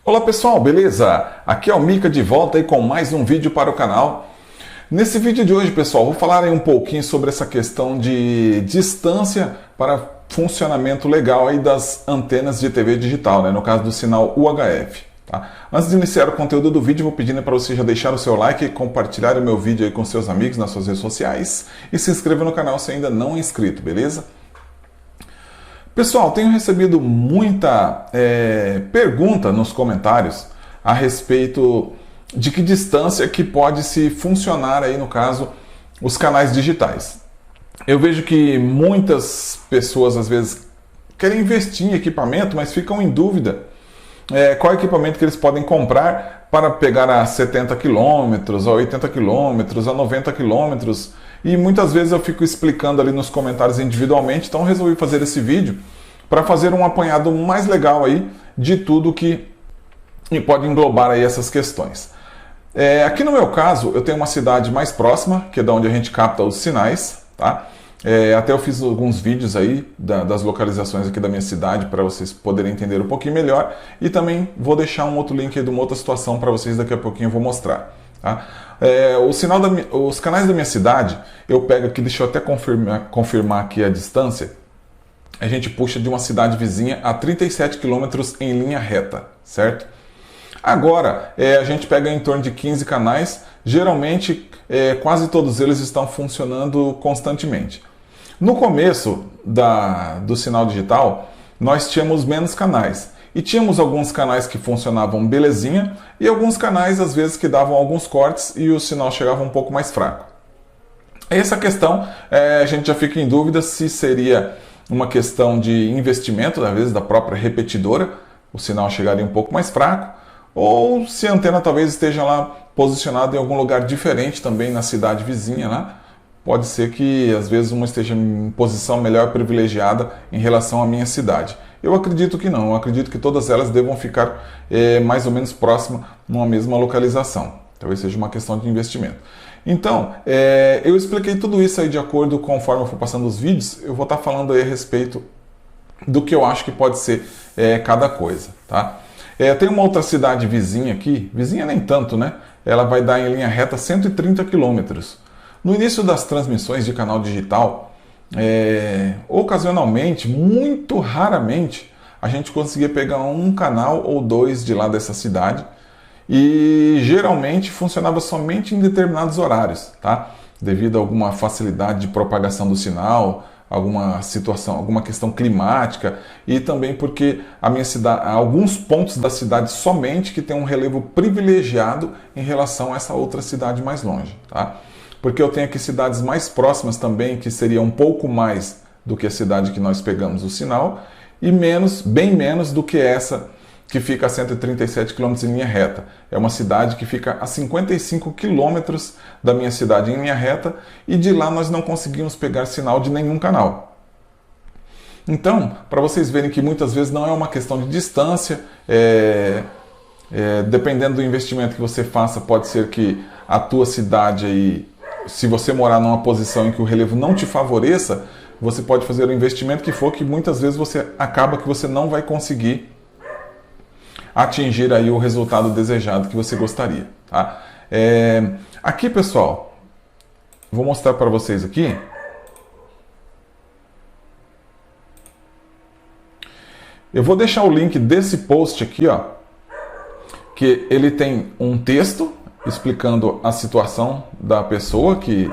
Olá pessoal, beleza? Aqui é o Mika de volta aí com mais um vídeo para o canal. Nesse vídeo de hoje, pessoal, vou falar aí um pouquinho sobre essa questão de distância para funcionamento legal aí das antenas de TV digital, né? No caso do sinal UHF. Tá? Antes de iniciar o conteúdo do vídeo, vou pedindo para você já deixar o seu like, compartilhar o meu vídeo aí com seus amigos nas suas redes sociais e se inscreva no canal se ainda não é inscrito, beleza? Pessoal, tenho recebido muita pergunta nos comentários a respeito de que distância que pode se funcionar aí, no caso, os canais digitais. Eu vejo que muitas pessoas às vezes querem investir em equipamento, mas ficam em dúvida qual equipamento que eles podem comprar para pegar a 70 km, a 80 km, a 90 km. E muitas vezes eu fico explicando ali nos comentários individualmente, então resolvi fazer esse vídeo para fazer um apanhado mais legal aí de tudo que pode englobar aí essas questões. Aqui no meu caso, eu tenho uma cidade mais próxima, que é da onde a gente capta os sinais, tá? Até eu fiz alguns vídeos aí das localizações aqui da minha cidade para vocês poderem entender um pouquinho melhor, e também vou deixar um outro link aí de uma outra situação para vocês, daqui a pouquinho eu vou mostrar. Tá? Os canais da minha cidade, eu pego aqui, deixa eu até confirmar aqui a distância. A gente puxa de uma cidade vizinha a 37 km em linha reta, certo? Agora, a gente pega em torno de 15 canais, geralmente quase todos eles estão funcionando constantemente. No começo do sinal digital, nós tínhamos menos canais. E tínhamos alguns canais que funcionavam belezinha e alguns canais, às vezes, que davam alguns cortes e o sinal chegava um pouco mais fraco. Essa questão, a gente já fica em dúvida se seria uma questão de investimento, às vezes, da própria repetidora, o sinal chegaria um pouco mais fraco, ou se a antena talvez esteja lá posicionada em algum lugar diferente também na cidade vizinha, né? Pode ser que às vezes uma esteja em posição melhor privilegiada em relação à minha cidade. Eu acredito que não, eu acredito que todas elas devam ficar mais ou menos próximas numa mesma localização. Talvez seja uma questão de investimento. Então, eu expliquei tudo isso aí de acordo conforme eu for passando os vídeos, eu vou estar falando aí a respeito do que eu acho que pode ser cada coisa, tá? Tem uma outra cidade vizinha aqui, vizinha nem tanto, né? Ela vai dar em linha reta 130 km. No início das transmissões de canal digital, ocasionalmente, muito raramente, a gente conseguia pegar um canal ou dois de lá dessa cidade e geralmente funcionava somente em determinados horários, tá? Devido a alguma facilidade de propagação do sinal, alguma situação, alguma questão climática e também porque a minha cidade, há alguns pontos da cidade somente que tem um relevo privilegiado em relação a essa outra cidade mais longe, tá? Porque eu tenho aqui cidades mais próximas também, que seria um pouco mais do que a cidade que nós pegamos o sinal, e bem menos do que essa que fica a 137 km em linha reta. É uma cidade que fica a 55 km da minha cidade em linha reta, e de lá nós não conseguimos pegar sinal de nenhum canal. Então, para vocês verem que muitas vezes não é uma questão de distância, dependendo do investimento que você faça, pode ser que a tua cidade aí, se você morar numa posição em que o relevo não te favoreça, você pode fazer o investimento que for, que muitas vezes você não vai conseguir atingir aí o resultado desejado que você gostaria. Tá? Aqui, pessoal, vou mostrar para vocês aqui. Eu vou deixar o link desse post aqui, ó, que ele tem um texto explicando a situação da pessoa que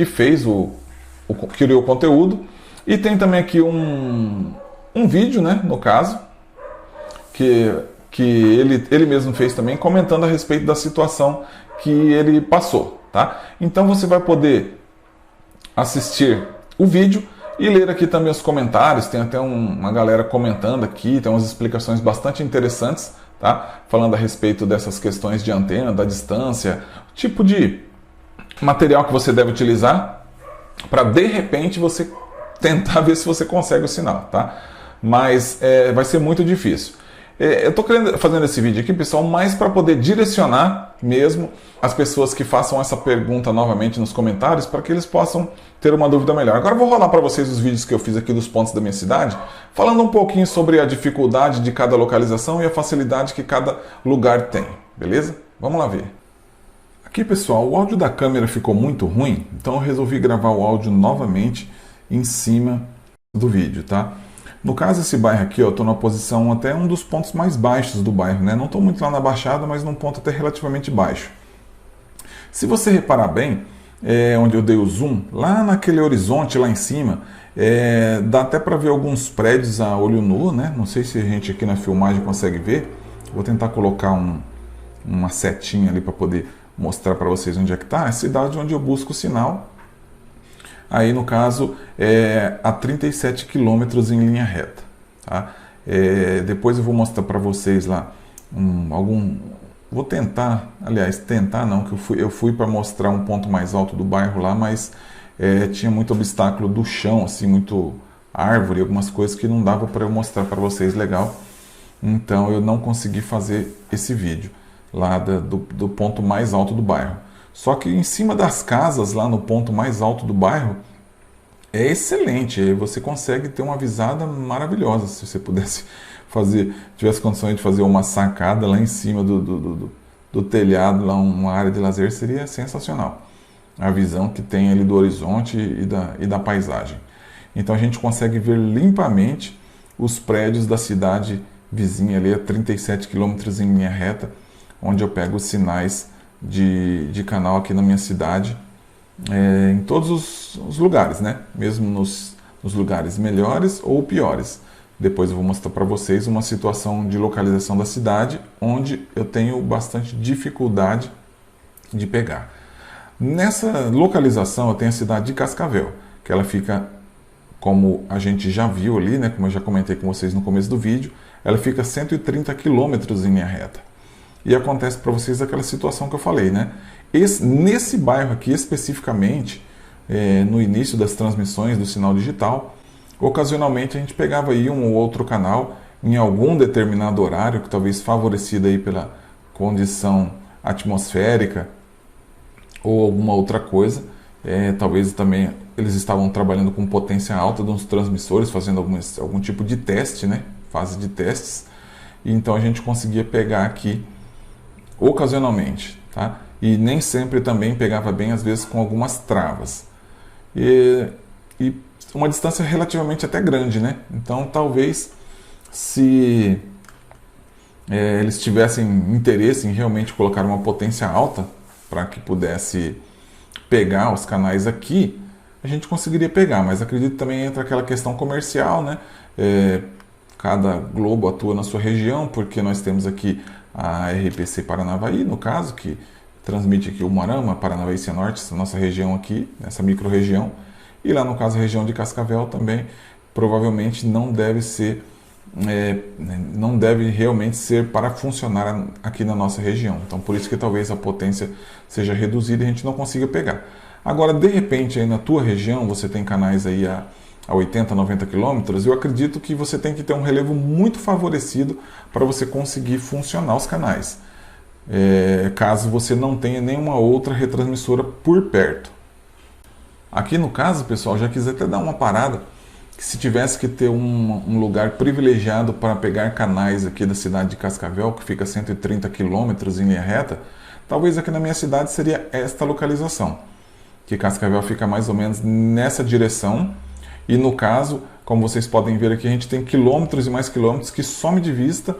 fez que criou o conteúdo, e tem também aqui um vídeo, né, no caso, que ele mesmo fez também, comentando a respeito da situação que ele passou, tá? Então você vai poder assistir o vídeo e ler aqui também os comentários, tem até uma galera comentando aqui, tem umas explicações bastante interessantes, tá? Falando a respeito dessas questões de antena, da distância, o tipo de material que você deve utilizar para de repente você tentar ver se você consegue o sinal, tá? Mas vai ser muito difícil. Eu estou fazendo esse vídeo aqui, pessoal, mais para poder direcionar mesmo as pessoas que façam essa pergunta novamente nos comentários, para que eles possam ter uma dúvida melhor. Agora eu vou rolar para vocês os vídeos que eu fiz aqui dos pontos da minha cidade, falando um pouquinho sobre a dificuldade de cada localização e a facilidade que cada lugar tem, beleza? Vamos lá ver. Aqui, pessoal, o áudio da câmera ficou muito ruim, então eu resolvi gravar o áudio novamente em cima do vídeo, tá? No caso, esse bairro aqui, eu estou na posição até um dos pontos mais baixos do bairro, né? Não estou muito lá na Baixada, mas num ponto até relativamente baixo. Se você reparar bem, onde eu dei o zoom, lá naquele horizonte lá em cima, dá até para ver alguns prédios a olho nu, né? Não sei se a gente aqui na filmagem consegue ver. Vou tentar colocar uma setinha ali para poder mostrar para vocês onde é que está. É a cidade onde eu busco o sinal. Aí, no caso, a 37 km em linha reta. Tá? Depois eu vou mostrar para vocês lá Vou tentar, aliás, tentar não, que eu fui para mostrar um ponto mais alto do bairro lá, mas tinha muito obstáculo do chão, assim, muito árvore, algumas coisas que não dava para eu mostrar para vocês legal. Então eu não consegui fazer esse vídeo lá do ponto mais alto do bairro. Só que em cima das casas, lá no ponto mais alto do bairro, é excelente. Você consegue ter uma visada maravilhosa. Se você pudesse tivesse condições de fazer uma sacada lá em cima do telhado, lá uma área de lazer, seria sensacional. A visão que tem ali do horizonte e da paisagem. Então a gente consegue ver limpamente os prédios da cidade vizinha ali a 37 km em linha reta, onde eu pego os sinais de canal aqui na minha cidade, em todos os lugares, né? Mesmo nos lugares melhores ou piores. Depois eu vou mostrar para vocês uma situação de localização da cidade onde eu tenho bastante dificuldade de pegar. Nessa localização eu tenho a cidade de Cascavel, que ela fica, como a gente já viu ali, né? Como eu já comentei com vocês no começo do vídeo, ela fica a 130 km em linha reta. E acontece para vocês aquela situação que eu falei, né? Nesse bairro aqui especificamente, no início das transmissões do sinal digital, ocasionalmente a gente pegava aí um ou outro canal em algum determinado horário, que talvez favorecido aí pela condição atmosférica ou alguma outra coisa. Talvez também eles estavam trabalhando com potência alta dos transmissores, fazendo algum tipo de teste, né? Fase de testes. E então a gente conseguia pegar aqui ocasionalmente, tá? E nem sempre também pegava bem, às vezes com algumas travas. E uma distância relativamente até grande, né? Então talvez se eles tivessem interesse em realmente colocar uma potência alta para que pudesse pegar os canais aqui, a gente conseguiria pegar, mas acredito também entra aquela questão comercial, né? Cada globo atua na sua região, porque nós temos aqui a RPC Paranavaí, no caso, que transmite aqui o Umuarama, Paranavaí e Cianorte, essa nossa região aqui, nessa micro-região, e lá no caso a região de Cascavel também, provavelmente não deve realmente ser para funcionar aqui na nossa região. Então por isso que talvez a potência seja reduzida e a gente não consiga pegar. Agora, de repente, aí na tua região, você tem canais aí a 80, 90 quilômetros, eu acredito que você tem que ter um relevo muito favorecido para você conseguir funcionar os canais. Caso você não tenha nenhuma outra retransmissora por perto. Aqui no caso, pessoal, já quis até dar uma parada, que se tivesse que ter um lugar privilegiado para pegar canais aqui da cidade de Cascavel, que fica a 130 quilômetros em linha reta, talvez aqui na minha cidade seria esta localização, que Cascavel fica mais ou menos nessa direção. E no caso, como vocês podem ver aqui, a gente tem quilômetros e mais quilômetros que some de vista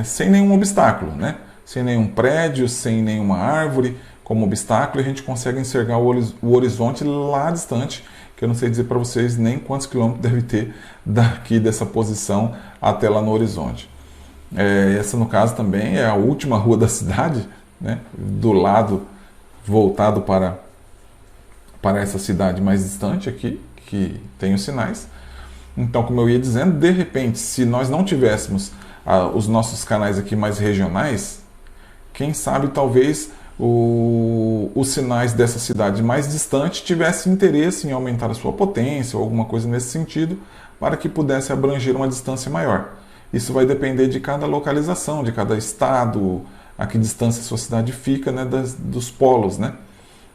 sem nenhum obstáculo, né? Sem nenhum prédio, sem nenhuma árvore como obstáculo, a gente consegue enxergar o horizonte lá distante, que eu não sei dizer para vocês nem quantos quilômetros deve ter daqui dessa posição até lá no horizonte. Essa, no caso, também é a última rua da cidade, né? Do lado voltado para essa cidade mais distante aqui, que tem os sinais. Então, como eu ia dizendo, de repente, se nós não tivéssemos os nossos canais aqui mais regionais, quem sabe talvez os sinais dessa cidade mais distante tivessem interesse em aumentar a sua potência ou alguma coisa nesse sentido, para que pudesse abranger uma distância maior. Isso vai depender de cada localização, de cada estado, a que distância a sua cidade fica, né, dos polos, né?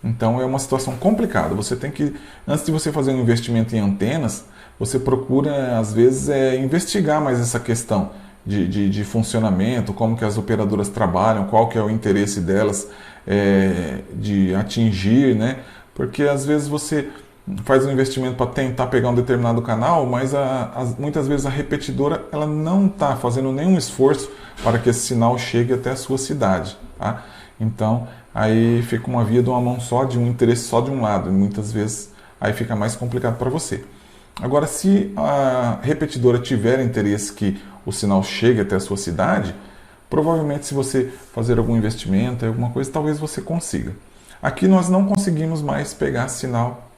Então é uma situação complicada. Você tem que, antes de você fazer um investimento em antenas, você procura, às vezes, investigar mais essa questão de funcionamento, como que as operadoras trabalham, qual que é o interesse delas de atingir, né? Porque às vezes você faz um investimento para tentar pegar um determinado canal, mas muitas vezes a repetidora ela não está fazendo nenhum esforço para que esse sinal chegue até a sua cidade, tá? Então aí fica uma via de uma mão só, de um interesse só de um lado, e muitas vezes aí fica mais complicado para você. Agora, se a repetidora tiver interesse que o sinal chegue até a sua cidade, provavelmente se você fazer algum investimento, alguma coisa, talvez você consiga. Aqui nós não conseguimos mais pegar sinal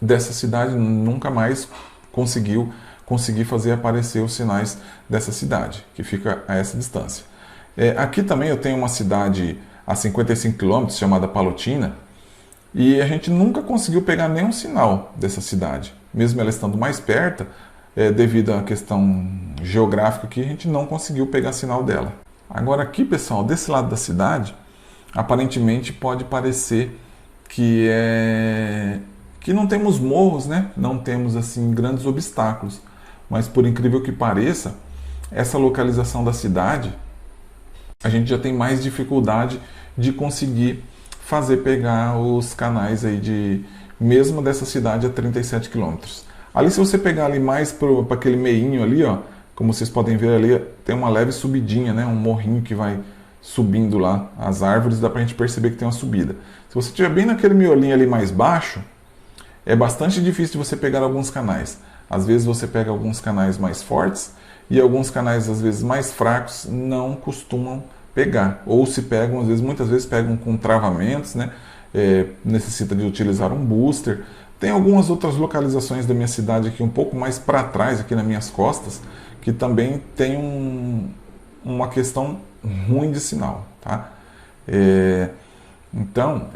dessa cidade, nunca mais consegui fazer aparecer os sinais dessa cidade, que fica a essa distância. Aqui também eu tenho uma cidade a 55 km chamada Palotina, e a gente nunca conseguiu pegar nenhum sinal dessa cidade. Mesmo ela estando mais perto, devido à questão geográfica aqui, a gente não conseguiu pegar sinal dela. Agora aqui, pessoal, desse lado da cidade, aparentemente pode parecer que não temos morros, né? Não temos assim grandes obstáculos. Mas por incrível que pareça, essa localização da cidade, a gente já tem mais dificuldade de conseguir fazer pegar os canais aí mesmo dessa cidade a 37 km. Ali, se você pegar ali mais para aquele meinho ali, ó, como vocês podem ver ali, tem uma leve subidinha, né? Um morrinho que vai subindo lá. As árvores dá para a gente perceber que tem uma subida. Se você estiver bem naquele miolinho ali mais baixo, é bastante difícil de você pegar alguns canais. Às vezes você pega alguns canais mais fortes e alguns canais às vezes mais fracos não costumam pegar. Ou se pegam, às vezes, muitas vezes pegam com travamentos, né? Necessita de utilizar um booster. Tem algumas outras localizações da minha cidade aqui um pouco mais para trás, aqui nas minhas costas, que também tem uma questão ruim de sinal, tá? Então,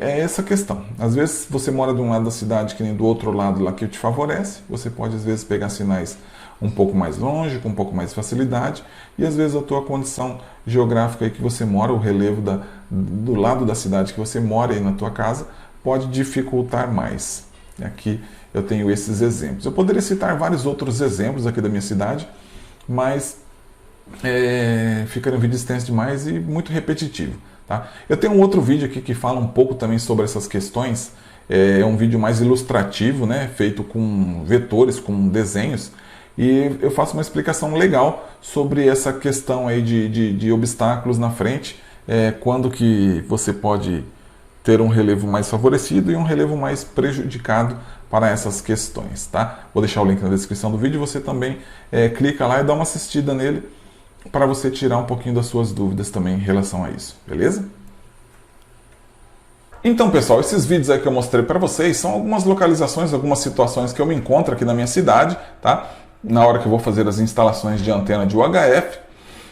é essa questão. Às vezes você mora de um lado da cidade que nem do outro lado lá que te favorece, você pode às vezes pegar sinais um pouco mais longe, com um pouco mais de facilidade, e às vezes a tua condição geográfica aí que você mora, o relevo do lado da cidade que você mora aí na tua casa, pode dificultar mais. Aqui eu tenho esses exemplos. Eu poderia citar vários outros exemplos aqui da minha cidade, mas ficaria um vídeo extenso demais e muito repetitivo. Tá? Eu tenho um outro vídeo aqui que fala um pouco também sobre essas questões. É um vídeo mais ilustrativo, né? Feito com vetores, com desenhos. E eu faço uma explicação legal sobre essa questão aí de obstáculos na frente, quando que você pode ter um relevo mais favorecido e um relevo mais prejudicado para essas questões, tá? Vou deixar o link na descrição do vídeo, você também clica lá e dá uma assistida nele para você tirar um pouquinho das suas dúvidas também em relação a isso, beleza? Então, pessoal, esses vídeos aí que eu mostrei para vocês são algumas localizações, algumas situações que eu me encontro aqui na minha cidade, tá? Na hora que eu vou fazer as instalações de antena de UHF.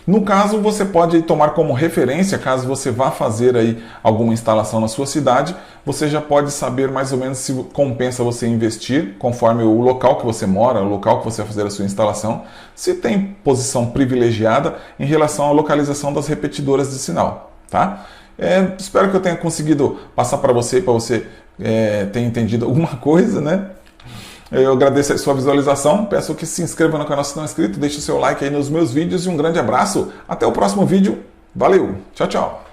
No caso, você pode tomar como referência, caso você vá fazer aí alguma instalação na sua cidade, você já pode saber mais ou menos se compensa você investir, conforme o local que você mora, o local que você vai fazer a sua instalação, se tem posição privilegiada em relação à localização das repetidoras de sinal, tá? Espero que eu tenha conseguido passar para você ter entendido alguma coisa, né? Eu agradeço a sua visualização, peço que se inscreva no canal se não é inscrito, deixe o seu like aí nos meus vídeos e um grande abraço. Até o próximo vídeo. Valeu, tchau, tchau.